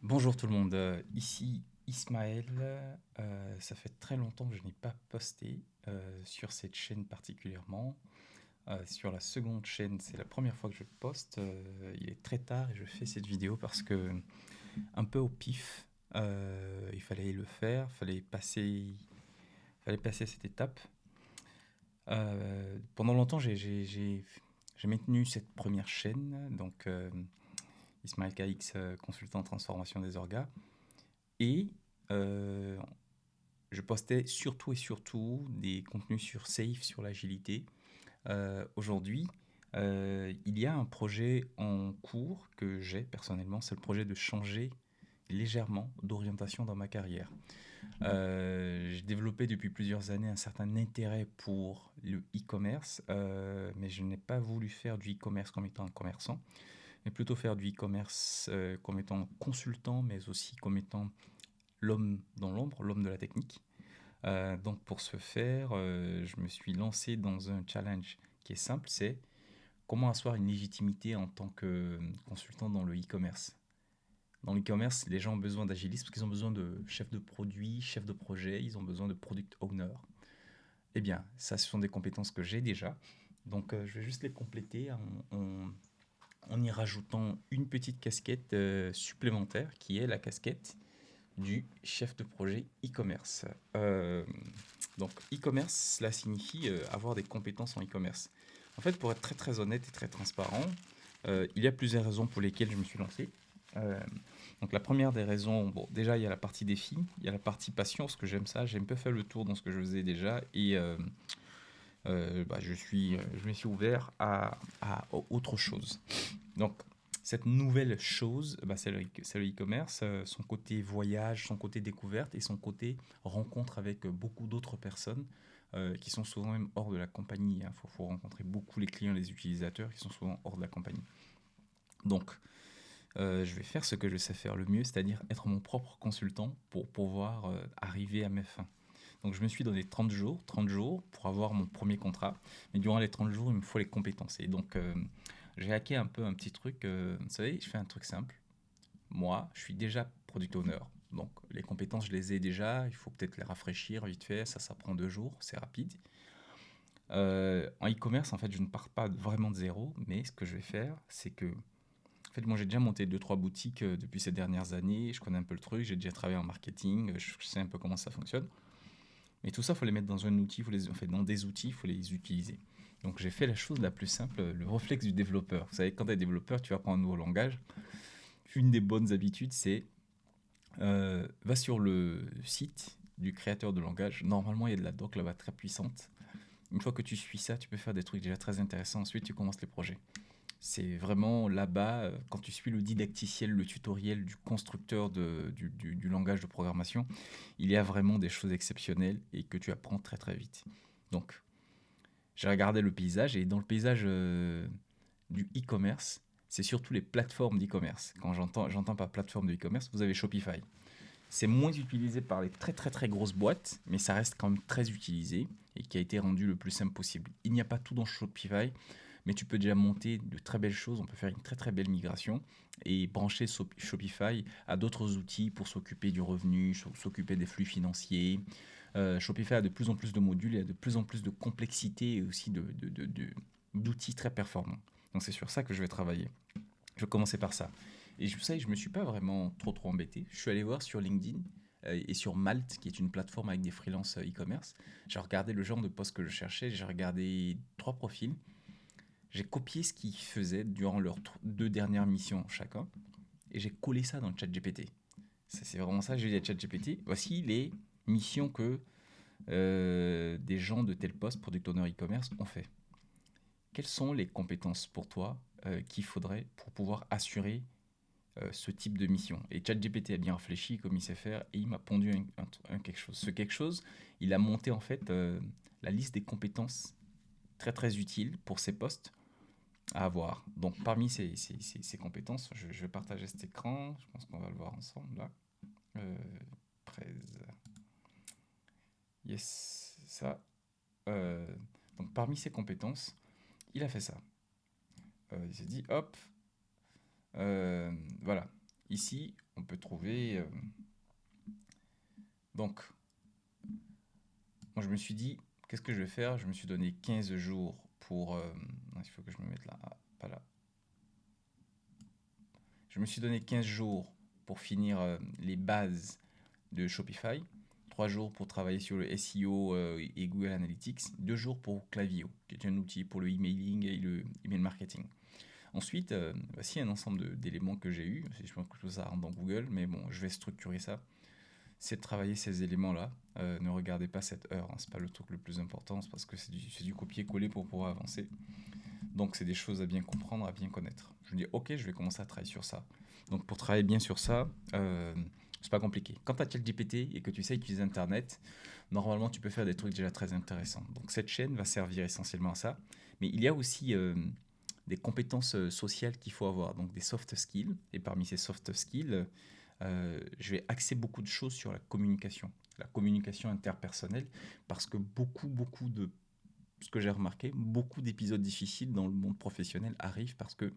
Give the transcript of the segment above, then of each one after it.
Bonjour tout le monde, ici Ismaël. Ça fait très longtemps que je n'ai pas posté sur cette chaîne particulièrement. Sur la seconde chaîne, c'est la première fois que je poste. Il est très tard et je fais cette vidéo parce que, un peu au pif, il fallait le faire, fallait passer cette étape. Pendant longtemps, j'ai maintenu cette première chaîne, donc Ismaël KX, consultant en transformation des orgas. Et euh, je postais surtout et surtout des contenus sur Safe, sur l'agilité. Aujourd'hui, il y a un projet en cours que j'ai personnellement, c'est le projet de changer légèrement d'orientation dans ma carrière. J'ai développé depuis plusieurs années un certain intérêt pour le e-commerce, mais je n'ai pas voulu faire du e-commerce comme étant un commerçant, mais plutôt faire du e-commerce comme étant consultant, mais aussi comme étant l'homme dans l'ombre, l'homme de la technique. Donc pour ce faire, je me suis lancé dans un challenge qui est simple, c'est comment asseoir une légitimité en tant que consultant dans le e-commerce. Dans l'e-commerce, les gens ont besoin d'agilistes parce qu'ils ont besoin de chefs de produits, chefs de projet, ils ont besoin de product owner. Eh bien, ça, ce sont des compétences que j'ai déjà. Donc, je vais juste les compléter en y rajoutant une petite casquette supplémentaire qui est la casquette du chef de projet e-commerce. Donc e-commerce, cela signifie avoir des compétences en e-commerce. En fait, pour être très très honnête et très transparent, il y a plusieurs raisons pour lesquelles je me suis lancé. Euh, donc la première des raisons, bon, déjà il y a la partie défi, il y a la partie passion, parce que j'aime ça, j'aime pas faire le tour dans ce que je faisais déjà, et je me suis ouvert à autre chose. Donc, cette nouvelle chose, bah, c'est le e-commerce, son côté voyage, son côté découverte et son côté rencontre avec beaucoup d'autres personnes qui sont souvent même hors de la compagnie. Il faut rencontrer beaucoup les clients, les utilisateurs qui sont souvent hors de la compagnie. Donc, je vais faire ce que je sais faire le mieux, c'est-à-dire être mon propre consultant pour pouvoir arriver à mes fins. Donc je me suis donné 30 jours pour avoir mon premier contrat. Mais durant les 30 jours, il me faut les compétences. Et donc j'ai hacké un peu un petit truc. Vous savez, je fais un truc simple. Moi, je suis déjà product owner. Donc les compétences, je les ai déjà. Il faut peut-être les rafraîchir vite fait. Ça prend 2 jours. C'est rapide. En e-commerce, en fait, je ne pars pas vraiment de zéro. Mais ce que je vais faire, c'est que en fait, moi, j'ai déjà monté deux trois boutiques depuis ces dernières années. Je connais un peu le truc. J'ai déjà travaillé en marketing. Je sais un peu comment ça fonctionne. Mais tout ça, il faut les mettre dans un outil, enfin, dans des outils, il faut les utiliser. Donc j'ai fait la chose la plus simple, le réflexe du développeur. Vous savez, quand tu es développeur, tu vas apprendre un nouveau langage. Une des bonnes habitudes, c'est va sur le site du créateur de langage. Normalement, il y a de la doc là-bas très puissante. Une fois que tu suis ça, tu peux faire des trucs déjà très intéressants. Ensuite, tu commences les projets. C'est vraiment là-bas, quand tu suis le didacticiel, le tutoriel du constructeur du langage de programmation, il y a vraiment des choses exceptionnelles et que tu apprends très très vite. Donc, j'ai regardé le paysage et dans le paysage du e-commerce, c'est surtout les plateformes d'e-commerce. Quand j'entends par plateforme de e-commerce, vous avez Shopify. C'est moins utilisé par les très très très grosses boîtes, mais ça reste quand même très utilisé et qui a été rendu le plus simple possible. Il n'y a pas tout dans Shopify, mais tu peux déjà monter de très belles choses. On peut faire une très très belle migration et brancher Shopify à d'autres outils pour s'occuper du revenu, s'occuper des flux financiers. Shopify a de plus en plus de modules et a de plus en plus de complexité et aussi d'outils très performants. Donc c'est sur ça que je vais travailler. Je vais commencer par ça. Et vous savez, je ne me suis pas vraiment trop embêté. Je suis allé voir sur LinkedIn et sur Malte, qui est une plateforme avec des freelances e-commerce. J'ai regardé le genre de poste que je cherchais. J'ai regardé 3 profils. J'ai copié ce qu'ils faisaient durant leurs 2 dernières missions chacun. Et j'ai collé ça dans le chat GPT. C'est vraiment ça, j'ai dit à chat GPT. Voici les missions que des gens de tel poste, product owner e-commerce, ont fait. Quelles sont les compétences pour toi qu'il faudrait pour pouvoir assurer ce type de mission. Et ChatGPT a bien réfléchi comme il sait faire et il m'a pondu un quelque chose. Ce quelque chose, il a monté en fait la liste des compétences très très utiles pour ces postes à avoir. Donc parmi ces compétences, je vais partager cet écran, je pense qu'on va le voir ensemble là. Euh, Prez. Yes, ça. Euh, donc parmi ces compétences, il a fait ça. Il s'est dit, hop, voilà. Ici, peut trouver. Donc, moi, je me suis dit, qu'est-ce que je vais faire? Je me suis donné 15 jours pour... il faut que je me mette là. Ah, pas là. Je me suis donné 15 jours pour finir les bases de Shopify. 3 jours pour travailler sur le SEO et Google Analytics. 2 jours pour Klaviyo, qui est un outil pour le emailing et le email marketing. Ensuite, voici un ensemble d'éléments que j'ai eu. Je pense que ça rentre dans Google, mais bon, je vais structurer ça. C'est de travailler ces éléments-là. Ne regardez pas cette heure, hein, c'est pas le truc le plus important, c'est parce que c'est du copier-coller pour pouvoir avancer. Donc, c'est des choses à bien comprendre, à bien connaître. Je me dis, ok, je vais commencer à travailler sur ça. Donc, pour travailler bien sur ça, c'est pas compliqué. Quand tu as ChatGPT et que tu sais utiliser Internet, normalement, tu peux faire des trucs déjà très intéressants. Donc, cette chaîne va servir essentiellement à ça. Mais il y a aussi des compétences sociales qu'il faut avoir, donc des soft skills. Et parmi ces soft skills, je vais axer beaucoup de choses sur la communication interpersonnelle, parce que beaucoup de ce que j'ai remarqué, beaucoup d'épisodes difficiles dans le monde professionnel arrivent parce que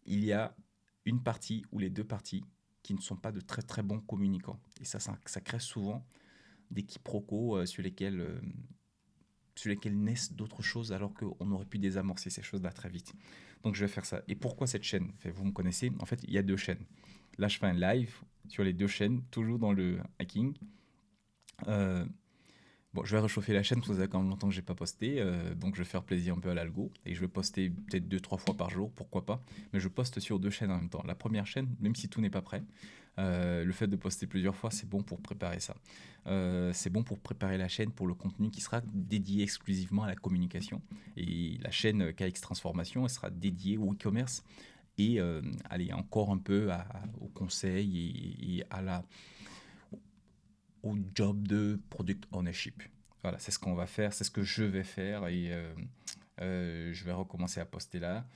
il y a une partie ou les deux parties qui ne sont pas de très très bons communicants. Et ça crée souvent des quiproquos sur lesquels naissent d'autres choses alors qu'on aurait pu désamorcer ces choses-là très vite. Donc je vais faire ça. Et pourquoi cette chaîne? Vous me connaissez, en fait, il y a deux chaînes. Là, je fais un live sur les deux chaînes, toujours dans le hacking. Euh, Bon, je vais réchauffer la chaîne parce que ça fait quand même longtemps que j'ai pas posté, donc je vais faire plaisir un peu à l'algo et je vais poster peut-être 2-3 fois par jour, pourquoi pas. Mais je poste sur deux chaînes en même temps. La première chaîne, même si tout n'est pas prêt, le fait de poster plusieurs fois, c'est bon pour préparer ça. C'est bon pour préparer la chaîne pour le contenu qui sera dédié exclusivement à la communication. Et la chaîne KX Transformation, elle sera dédiée au e-commerce et allez, encore un peu au conseil et au job de product ownership. Voilà, c'est ce qu'on va faire, c'est ce que je vais faire et je vais recommencer à poster là.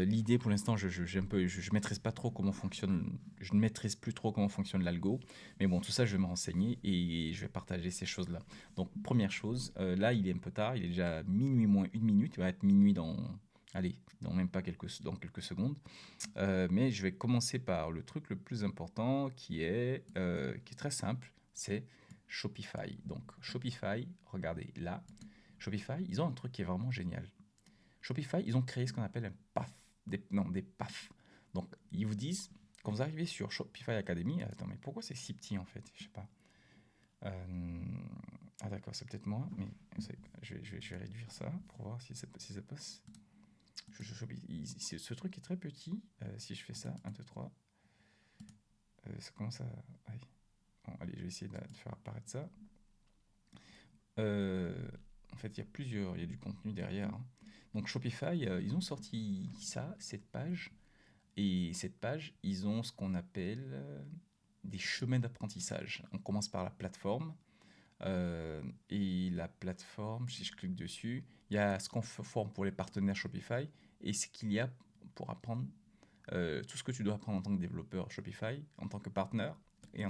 L'idée pour l'instant, je maîtrise pas trop comment fonctionne, je ne maîtrise plus trop comment fonctionne l'algo, mais bon, tout ça, je vais me renseigner et je vais partager ces choses-là. Donc, première chose, là, il est un peu tard, il est déjà minuit moins une minute, il va être minuit dans même pas quelques secondes. Mais je vais commencer par le truc le plus important qui est très simple, c'est Shopify. Donc Shopify, regardez là, Shopify, ils ont un truc qui est vraiment génial. Shopify, ils ont créé ce qu'on appelle un PAF, des PAF. Donc ils vous disent, quand vous arrivez sur Shopify Academy, attends, mais pourquoi c'est si petit en fait? Je sais pas. Ah d'accord, c'est peut-être moi, mais je vais réduire ça pour voir si ça passe. Ce truc est très petit. Si je fais ça, 1, 2, 3, ça commence à... Allez. Bon, allez, je vais essayer de faire apparaître ça. En fait, il y a du contenu derrière, hein. Donc Shopify, ils ont sorti cette page. Et cette page, ils ont ce qu'on appelle des chemins d'apprentissage. On commence par la plateforme. Et la plateforme, si je clique dessus, il y a ce qu'on forme pour les partenaires Shopify et ce qu'il y a pour apprendre tout ce que tu dois apprendre en tant que développeur Shopify, en tant que partenaire et,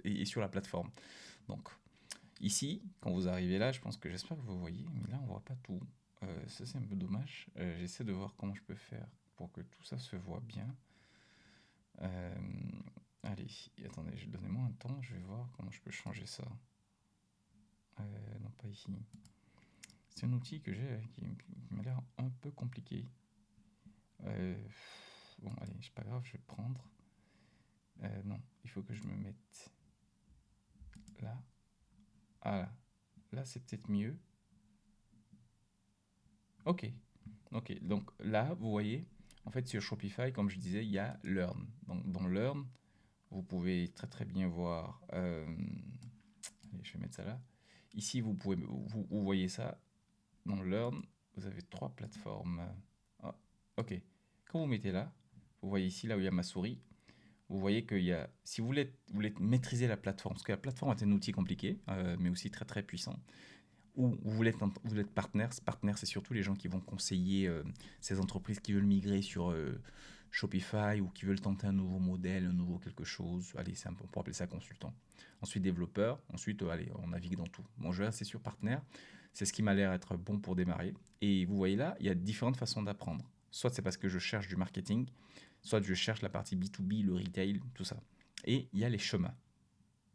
et sur la plateforme. Donc ici, quand vous arrivez là, j'espère que vous voyez, mais là on voit pas tout. Ça c'est un peu dommage. J'essaie de voir comment je peux faire pour que tout ça se voit bien. Euh, Allez, attendez, donnez-moi un temps, je vais voir comment je peux changer ça. Non, pas ici. C'est un outil que j'ai qui m'a l'air un peu compliqué. Bon, allez, c'est pas grave, je vais prendre. Non, il faut que je me mette là. Ah, là c'est peut-être mieux. Ok, donc là, vous voyez, en fait, sur Shopify, comme je disais, il y a Learn. Donc, dans Learn, vous pouvez très très bien voir. Allez, je vais mettre ça là. Ici, vous voyez ça. Dans Learn, vous avez 3 plateformes. Ah, ok. Quand vous mettez là, vous voyez ici, là où il y a ma souris, vous voyez qu'il y a, si vous voulez maîtriser la plateforme, parce que la plateforme est un outil compliqué, mais aussi très très puissant, ou vous êtes partenaire. Partenaire, c'est surtout les gens qui vont conseiller ces entreprises qui veulent migrer sur Shopify ou qui veulent tenter un nouveau modèle, un nouveau quelque chose. Allez, on peut appeler ça consultant. Ensuite, développeur. Ensuite, allez, on navigue dans tout. Bon, je vais rester sur partenaire. C'est ce qui m'a l'air être bon pour démarrer. Et vous voyez là, il y a différentes façons d'apprendre. soit c'est parce que je cherche du marketing, soit je cherche la partie B2B, le retail, tout ça. Et il y a les chemins.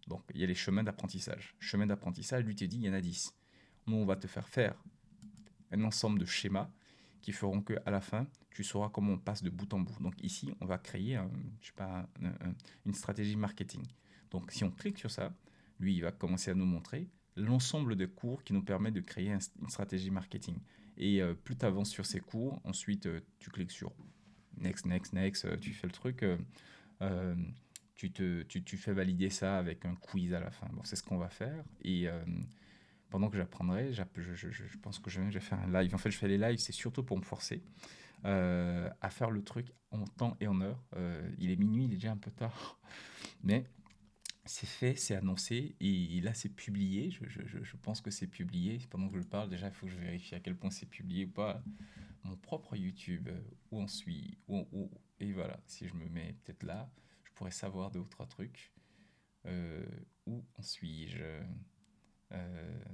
Donc, il y a les chemins d'apprentissage. Chemin d'apprentissage, lui te dit, il y en a 10. Nous, on va te faire un ensemble de schémas qui feront qu'à la fin, tu sauras comment on passe de bout en bout. Donc ici, on va créer une stratégie marketing. Donc si on clique sur ça, lui, il va commencer à nous montrer l'ensemble de cours qui nous permet de créer une stratégie marketing. Et plus tu avances sur ces cours, ensuite tu cliques sur next, next, next, tu fais le truc. Euh, tu fais valider ça avec un quiz à la fin. Bon, c'est ce qu'on va faire. Et pendant que j'apprendrai, je pense que je vais faire un live. En fait, je fais les lives, c'est surtout pour me forcer à faire le truc en temps et en heure. Il est minuit, il est déjà un peu tard, mais c'est fait, c'est annoncé, et là c'est publié. Je pense que c'est publié. Pendant que je parle, déjà il faut que je vérifie à quel point c'est publié ou pas. Mon propre YouTube, où on suit, et voilà, si je me mets peut-être là, je pourrais savoir deux ou trois trucs. Euh, où en suis-je? Euh,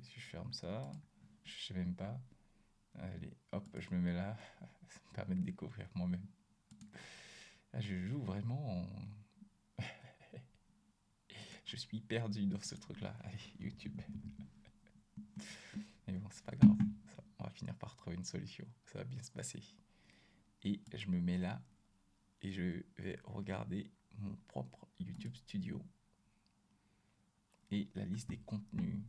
Si je ferme ça, je sais même pas. Allez, hop, je me mets là. Ça me permet de découvrir moi-même. Là, je joue vraiment en... Je suis perdu dans ce truc-là. Allez, YouTube. Mais bon, c'est pas grave. Ça, on va finir par trouver une solution. Ça va bien se passer. Et je me mets là et je vais regarder mon propre YouTube Studio et la liste des contenus.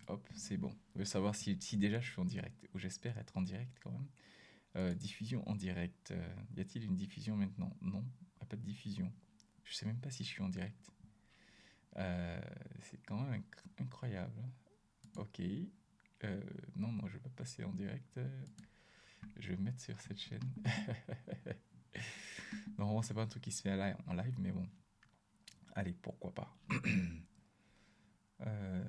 Hop, c'est bon. Je veux savoir si déjà je suis en direct, ou j'espère être en direct quand même. Diffusion en direct. Y a-t-il une diffusion maintenant? Non, il n'y a pas de diffusion. Je sais même pas si je suis en direct. C'est quand même incroyable. Ok. Non, non, je vais pas passer en direct. Je vais me mettre sur cette chaîne. Normalement, c'est pas un truc qui se fait en live, mais bon. Allez, pourquoi pas. Euh,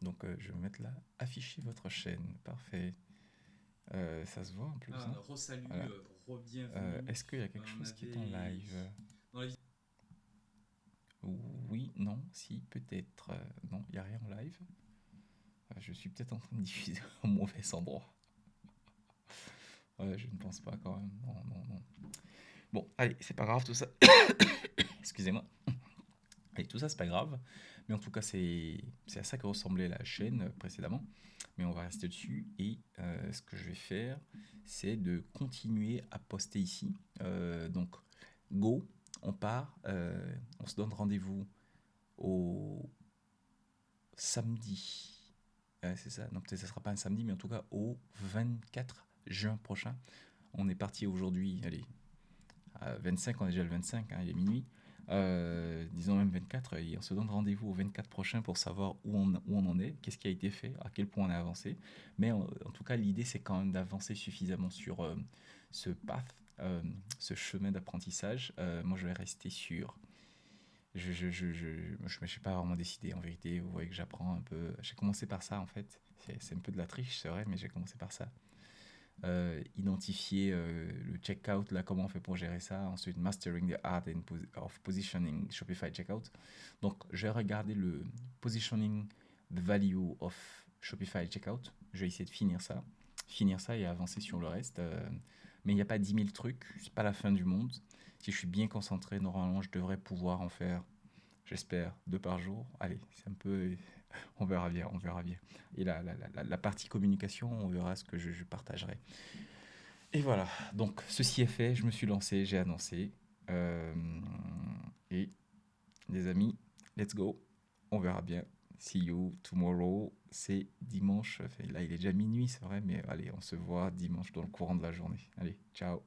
donc, je vais mettre là. Afficher votre chaîne. Parfait. Ça se voit en plus. Hein. Re-salut, Voilà. re-bienvenue. Est-ce qu'il y a quelque On chose qui est en avait. live? Dans la Oui, non, si, peut-être. Non, il n'y a rien en live. Je suis peut-être en train de diffuser au mauvais endroit. Je ne pense pas quand même. Non, non, non. Bon, allez, c'est pas grave tout ça. Excusez-moi. Allez, tout ça, c'est pas grave. Mais en tout cas, c'est à ça que ressemblait la chaîne précédemment. Mais on va rester dessus. Et ce que je vais faire, c'est de continuer à poster ici. Donc, go, on part. On se donne rendez-vous au samedi. C'est ça. Non, peut-être que ça sera pas un samedi, mais en tout cas au 24 juin prochain. On est parti aujourd'hui, allez, à 25, on est déjà le 25, hein, il est minuit. Disons même 24, et on se donne rendez-vous au 24 prochain pour savoir où on en est, qu'est-ce qui a été fait, à quel point on a avancé. Mais en tout cas, l'idée, c'est quand même d'avancer suffisamment sur ce path, ce chemin d'apprentissage. Moi, je vais rester sur je me suis pas vraiment décidé en vérité. Vous voyez que j'apprends un peu. J'ai commencé par ça en fait. C'est un peu de la triche, c'est vrai, mais j'ai commencé par ça. Identifier le checkout, là, comment on fait pour gérer ça. Ensuite, mastering the art of positioning Shopify checkout. Donc, j'ai regardé le positioning the value of Shopify checkout. Je vais essayer de finir ça et avancer sur le reste. Mais il n'y a pas 10 000 trucs, c'est pas la fin du monde. Si je suis bien concentré, normalement, je devrais pouvoir en faire, j'espère, 2 par jour. Allez, c'est un peu... On verra bien, on verra bien. Et la partie communication, on verra ce que je partagerai. Et voilà, donc ceci est fait, je me suis lancé, j'ai annoncé. Euh, et les amis, let's go. On verra bien. See you tomorrow. C'est dimanche. Là, il est déjà minuit, c'est vrai, mais allez, on se voit dimanche dans le courant de la journée. Allez, ciao.